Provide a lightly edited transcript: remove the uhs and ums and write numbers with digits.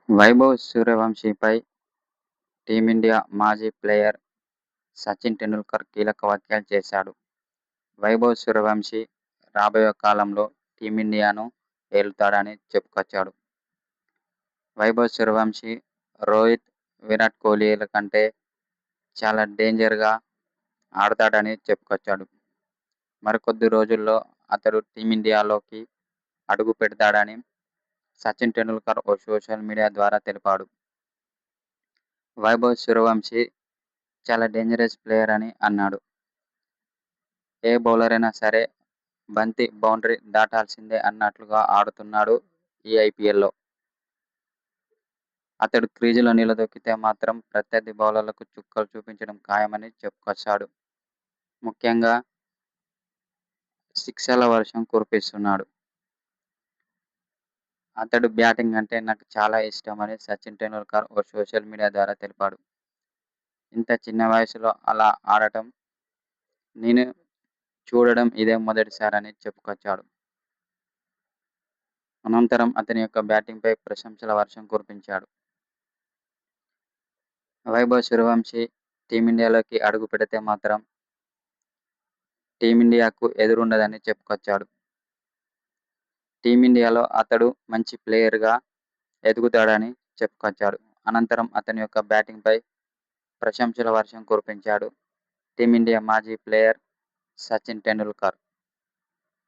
Vaibhav సూర్యవంశీపై team India మాజీ player Sachin Tendulkar కీలక వ్యాఖ్యలు చేశాడు. వైభవ్ సూర్యవంశీ రాబోయే కాలంలో టీమిండియాను ఏలుతాడని చెప్పుకొచ్చాడు. వైభవ్ సూర్యవంశీ రోహిత్, విరాట్ కోహ్లీల కంటే చాలా డేంజర్‌గా ఆడతాడని చెప్పుకొచ్చాడు. మరికొద్ది రోజుల్లో అతడు టీమిండియాలోకి అడుగు పెడతాడని సచిన్ టెండూల్కర్ ఓ సోషల్ మీడియా ద్వారా తెలిపాడు. వైభవ్ సూర్యవంశీ చాలా డేంజరస్ ప్లేయర్ అని అన్నాడు. ఏ బౌలర్ అయినా సరే బంతి బౌండరీ దాటాల్సిందే అన్నట్లుగా ఆడుతున్నాడు ఈ ఐపీఎల్లో. అతడు క్రీజులో నిలదొక్కితే మాత్రం ప్రత్యర్థి బౌలర్లకు చుక్కలు చూపించడం ఖాయమని చెప్పుకొచ్చాడు. ముఖ్యంగా సిక్సర్ల వర్షం కురిపిస్తున్నాడు. అతడు బ్యాటింగ్ అంటే నాకు చాలా ఇష్టమని సచిన్ టెండూల్కర్ ఓ సోషల్ మీడియా ద్వారా తెలిపాడు. ఇంత చిన్న వయసులో అలా ఆడటం నేను చూడడం ఇదే మొదటిసారని చెప్పుకొచ్చాడు. అనంతరం అతని యొక్క బ్యాటింగ్‌పై ప్రశంసల వర్షం కురిపించాడు. వైభవ్ సూర్యవంశీ టీమిండియాలోకి అడుగుపెడితే మాత్రం టీమిండియాకు ఎదురుండదని చెప్పుకొచ్చాడు. టీమిండియాలో అతడు మంచి ప్లేయర్‌గా ఎదుగుతాడని చెప్పుకొచ్చాడు. అనంతరం అతని యొక్క బ్యాటింగ్‌పై ప్రశంసల వర్షం కురిపించాడు టీమిండియా మాజీ ప్లేయర్ సచిన్ టెండూల్కర్.